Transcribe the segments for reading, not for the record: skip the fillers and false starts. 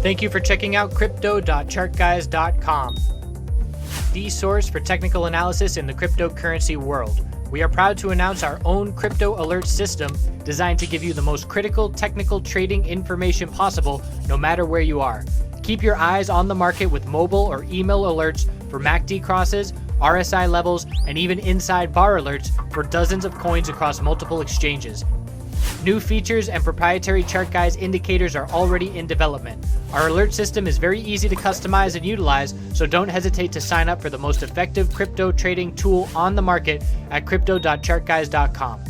Thank you for checking out crypto.chartguys.com, the source for technical analysis in the cryptocurrency world. We are proud to announce our own crypto alert system designed to give you the most critical technical trading information possible no matter where you are. Keep your eyes on the market with mobile or email alerts for MACD crosses, RSI levels, and even inside bar alerts for dozens of coins across multiple exchanges. New features and proprietary ChartGuys indicators are already in development. Our alert system is very easy to customize and utilize, so don't hesitate to sign up for the most effective crypto trading tool on the market at crypto.chartguys.com.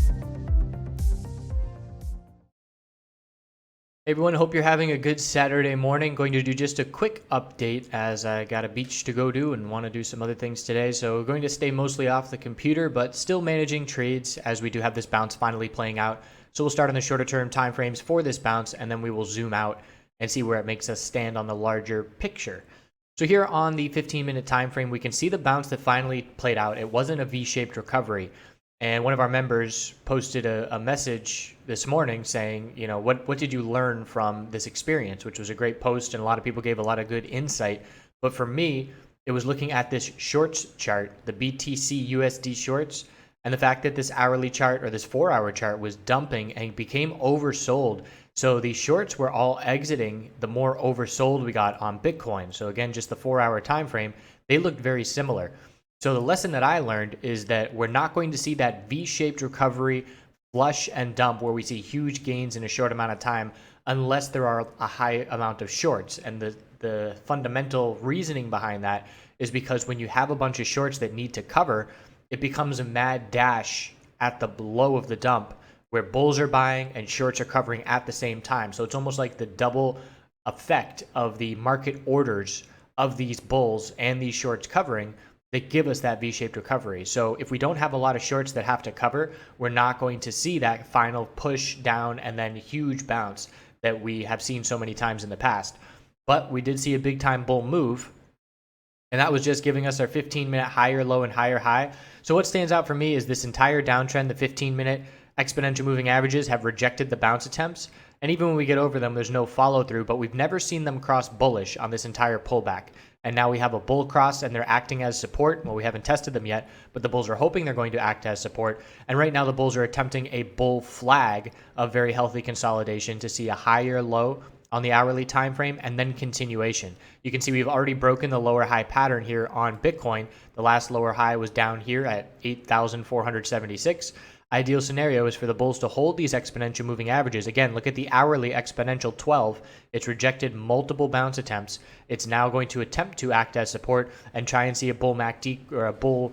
Hey everyone, hope you're having a good Saturday morning. Going to do just a quick update as I got a beach to go to and want to do some other things today. So we're going to stay mostly off the computer, but still managing trades as we do have this bounce finally playing out. So we'll start on the shorter term time frames for this bounce, and then we will zoom out and see where it makes us stand on the larger picture. So here on the 15-minute time frame, we can see the bounce that finally played out. It wasn't a V-shaped recovery. And one of our members posted a message this morning saying, you know, what did you learn from this experience, which was a great post, and a lot of people gave a lot of good insight. But for me, it was looking at this shorts chart, the BTC USD shorts, and the fact that this hourly chart or this 4-hour chart was dumping and became oversold. So the shorts were all exiting the more oversold we got on Bitcoin. So again, just the 4-hour time frame, they looked very similar. So the lesson that I learned is that we're not going to see that V-shaped recovery, flush and dump where we see huge gains in a short amount of time unless there are a high amount of shorts. And the fundamental reasoning behind that is because when you have a bunch of shorts that need to cover, it becomes a mad dash at the low of the dump where bulls are buying and shorts are covering at the same time. So it's almost like the double effect of the market orders of these bulls and these shorts covering that give us that V-shaped recovery. So if we don't have a lot of shorts that have to cover, we're not going to see that final push down and then huge bounce that we have seen so many times in the past. But we did see a big time bull move, and that was just giving us our 15-minute higher low and higher high. So what stands out for me is this entire downtrend, the 15-minute exponential moving averages have rejected the bounce attempts. And even when we get over them, there's no follow through, but we've never seen them cross bullish on this entire pullback. And now we have a bull cross and they're acting as support. Well, we haven't tested them yet, but the bulls are hoping they're going to act as support. And right now the bulls are attempting a bull flag of very healthy consolidation to see a higher low on the hourly time frame and then continuation. You can see we've already broken the lower high pattern here on Bitcoin. The last lower high was down here at 8,476. Ideal scenario is for the bulls to hold these exponential moving averages. Again, look at the hourly exponential 12. It's rejected multiple bounce attempts. It's now going to attempt to act as support and try and see a bull MACD or a bull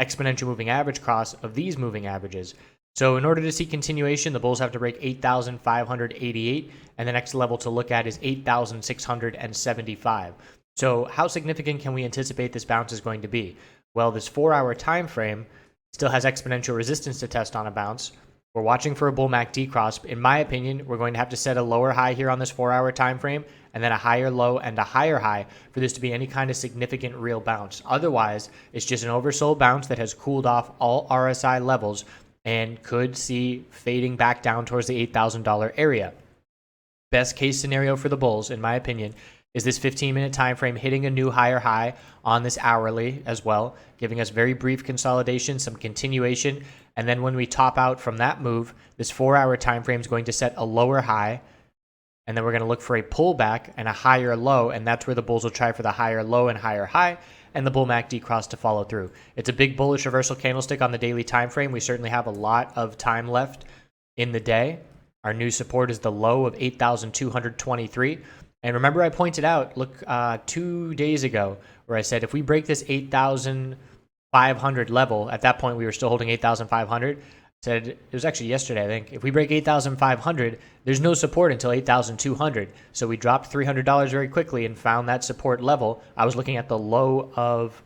exponential moving average cross of these moving averages. So in order to see continuation, the bulls have to break 8,588, and the next level to look at is 8,675. So how significant can we anticipate this bounce is going to be? Well, this 4-hour time frame still has exponential resistance to test on a bounce. We're watching for a bull MACD cross. In my opinion, we're going to have to set a lower high here on this 4-hour time frame and then a higher low and a higher high for this to be any kind of significant real bounce. Otherwise, it's just an oversold bounce that has cooled off all RSI levels and could see fading back down towards the $8,000 area. Best case scenario for the bulls, in my opinion, is this 15-minute time frame hitting a new higher high on this hourly as well, giving us very brief consolidation, some continuation, and then when we top out from that move, this 4-hour time frame is going to set a lower high, and then we're going to look for a pullback and a higher low, and that's where the bulls will try for the higher low and higher high, and the bull MACD cross to follow through. It's a big bullish reversal candlestick on the daily time frame. We certainly have a lot of time left in the day. Our new support is the low of 8,223. And remember I pointed out, look, 2 days ago, where I said if we break this 8,500 level, at that point we were still holding 8,500, said, it was actually yesterday, I think, if we break 8,500, there's no support until 8,200. So we dropped $300 very quickly and found that support level. I was looking at the low of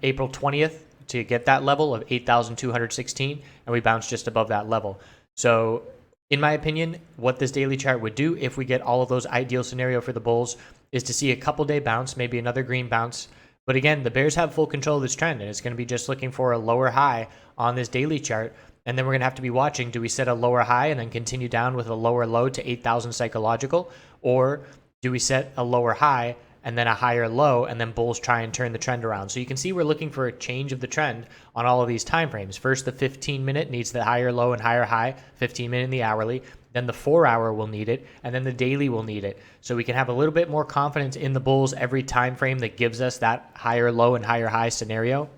April 20th to get that level of 8,216, and we bounced just above that level. So in my opinion, what this daily chart would do if we get all of those ideal scenario for the bulls is to see a couple day bounce, maybe another green bounce. But again, the bears have full control of this trend, and it's going to be just looking for a lower high on this daily chart. And then we're going to have to be watching, do we set a lower high and then continue down with a lower low to 8,000 psychological? Or do we set a lower high and then a higher low, and then bulls try and turn the trend around? So you can see we're looking for a change of the trend on all of these time frames. First, the 15-minute needs the higher low and higher high, 15-minute in the hourly. Then the 4-hour will need it, and then the daily will need it. So we can have a little bit more confidence in the bulls every time frame that gives us that higher low and higher high scenario.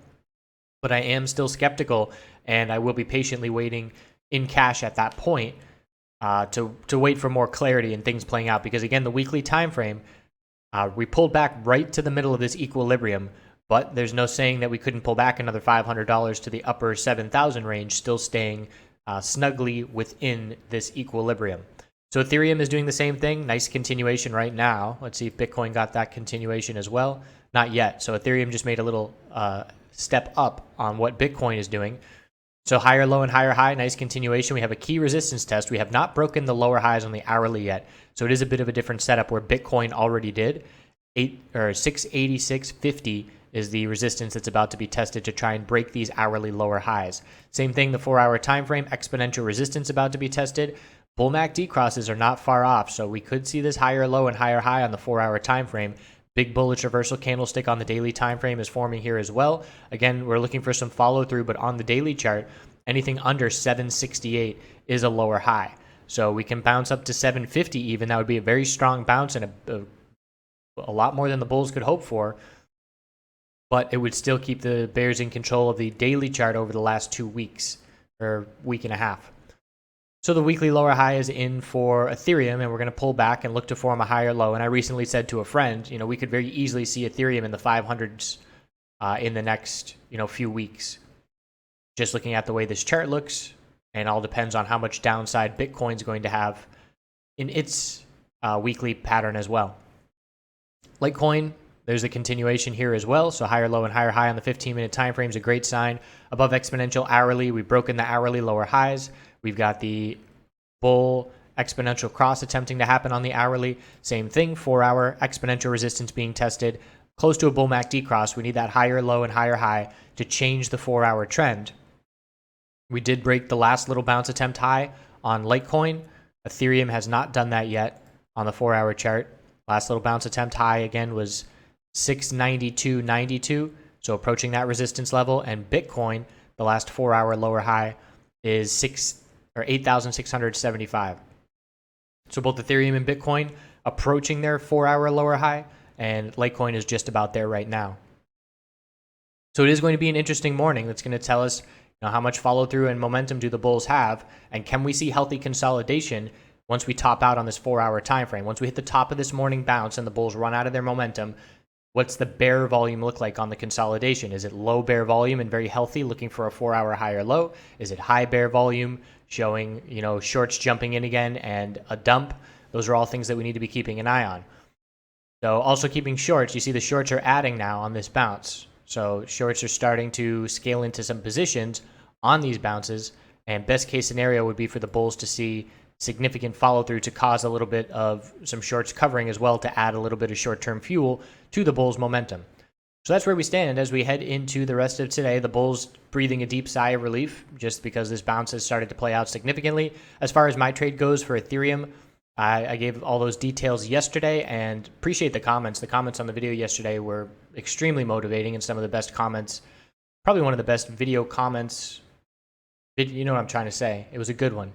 But I am still skeptical, and I will be patiently waiting in cash at that point to wait for more clarity and things playing out. Because again, the weekly time frame, we pulled back right to the middle of this equilibrium, but there's no saying that we couldn't pull back another $500 to the upper 7,000 range, still staying snugly within this equilibrium. So Ethereum is doing the same thing. Nice continuation right now. Let's see if Bitcoin got that continuation as well. Not yet. So Ethereum just made a little step up on what Bitcoin is doing. So higher low and higher high, nice continuation. We have a key resistance test. We have not broken the lower highs on the hourly yet. So it is a bit of a different setup where Bitcoin already did. 686.50 is the resistance that's about to be tested to try and break these hourly lower highs. Same thing, the 4-hour time frame, exponential resistance about to be tested. Bull MACD crosses are not far off, so we could see this higher low and higher high on the 4-hour time frame. Big bullish reversal candlestick on the daily time frame is forming here as well. Again, we're looking for some follow through, but on the daily chart, anything under 768 is a lower high. So we can bounce up to 750 even. That would be a very strong bounce and a lot more than the bulls could hope for. But it would still keep the bears in control of the daily chart over the last 2 weeks or week and a half. So the weekly lower high is in for Ethereum, and we're going to pull back and look to form a higher low. And I recently said to a friend, we could very easily see Ethereum in the 500s in the next, few weeks. Just looking at the way this chart looks, and all depends on how much downside Bitcoin's going to have in its weekly pattern as well. Litecoin, there's a continuation here as well. So higher low and higher high on the 15-minute time frame is a great sign. Above exponential hourly, we've broken the hourly lower highs. We've got the bull exponential cross attempting to happen on the hourly. Same thing, 4-hour exponential resistance being tested. Close to a bull MACD cross. We need that higher low and higher high to change the 4-hour trend. We did break the last little bounce attempt high on Litecoin. Ethereum has not done that yet on the 4-hour chart. Last little bounce attempt high again was 692.92, so approaching that resistance level. And Bitcoin, the last 4-hour lower high is 8,675. So both Ethereum and Bitcoin approaching their 4-hour lower high, and Litecoin is just about there right now. So it is going to be an interesting morning. That's going to tell us how much follow through and momentum do the bulls have, and can we see healthy consolidation once we top out on this 4-hour time frame? Once we hit the top of this morning bounce and the bulls run out of their momentum, what's the bear volume look like on the consolidation? Is it low bear volume and very healthy, looking for a 4-hour higher low? Is it high bear volume, showing shorts jumping in again and a dump? Those are all things that we need to be keeping an eye on. So also keeping shorts, you see the shorts are adding now on this bounce. So shorts are starting to scale into some positions on these bounces, and best case scenario would be for the bulls to see significant follow through to cause a little bit of some shorts covering as well, to add a little bit of short-term fuel to the bulls momentum. So that's where we stand as we head into the rest of today. The bulls breathing a deep sigh of relief just because this bounce has started to play out significantly. As far as my trade goes for Ethereum, I gave all those details yesterday, and appreciate the comments. The comments on the video yesterday were extremely motivating, and some of the best comments, probably one of the best video comments. You know what I'm trying to say. It was a good one.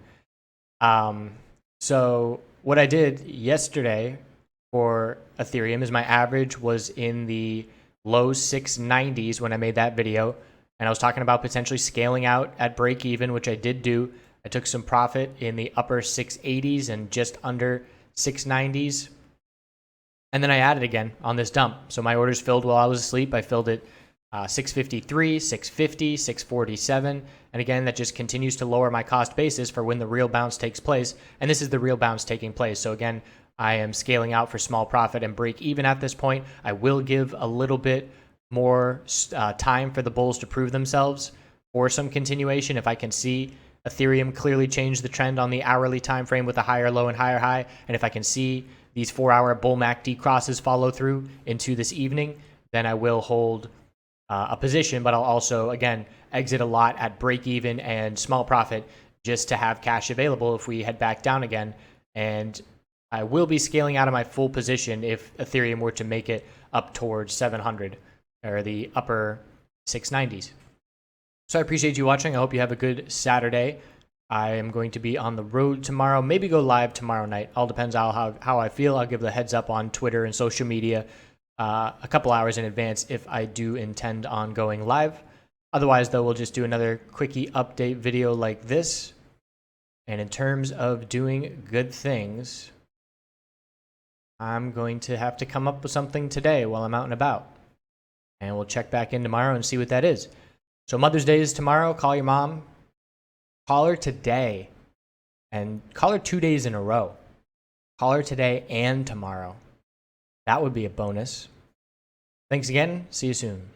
So what I did yesterday for Ethereum is my average was in the low 690s when I made that video, and I was talking about potentially scaling out at break even, which I did do. I took some profit in the upper 680s and just under 690s, and then I added again on this dump. So my orders filled while I was asleep. I filled it 653, 650, 647, and again, that just continues to lower my cost basis for when the real bounce takes place, and this is the real bounce taking place. So again, I am scaling out for small profit and break even at this point. I will give a little bit more time for the bulls to prove themselves for some continuation. If I can see Ethereum clearly change the trend on the hourly time frame with a higher low and higher high, and if I can see these 4-hour bull MACD crosses follow through into this evening, then I will hold a position, but I'll also, again, exit a lot at break even and small profit just to have cash available if we head back down again. And I will be scaling out of my full position if Ethereum were to make it up towards 700 or the upper 690s. So I appreciate you watching. I hope you have a good Saturday. I am going to be on the road tomorrow, maybe go live tomorrow night. All depends on how I feel. I'll give the heads up on Twitter and social media a couple hours in advance if I do intend on going live. Otherwise, though, we'll just do another quickie update video like this. And in terms of doing good things, I'm going to have to come up with something today while I'm out and about. And we'll check back in tomorrow and see what that is. So Mother's Day is tomorrow. Call your mom. Call her today. And call her 2 days in a row. Call her today and tomorrow. That would be a bonus. Thanks again. See you soon.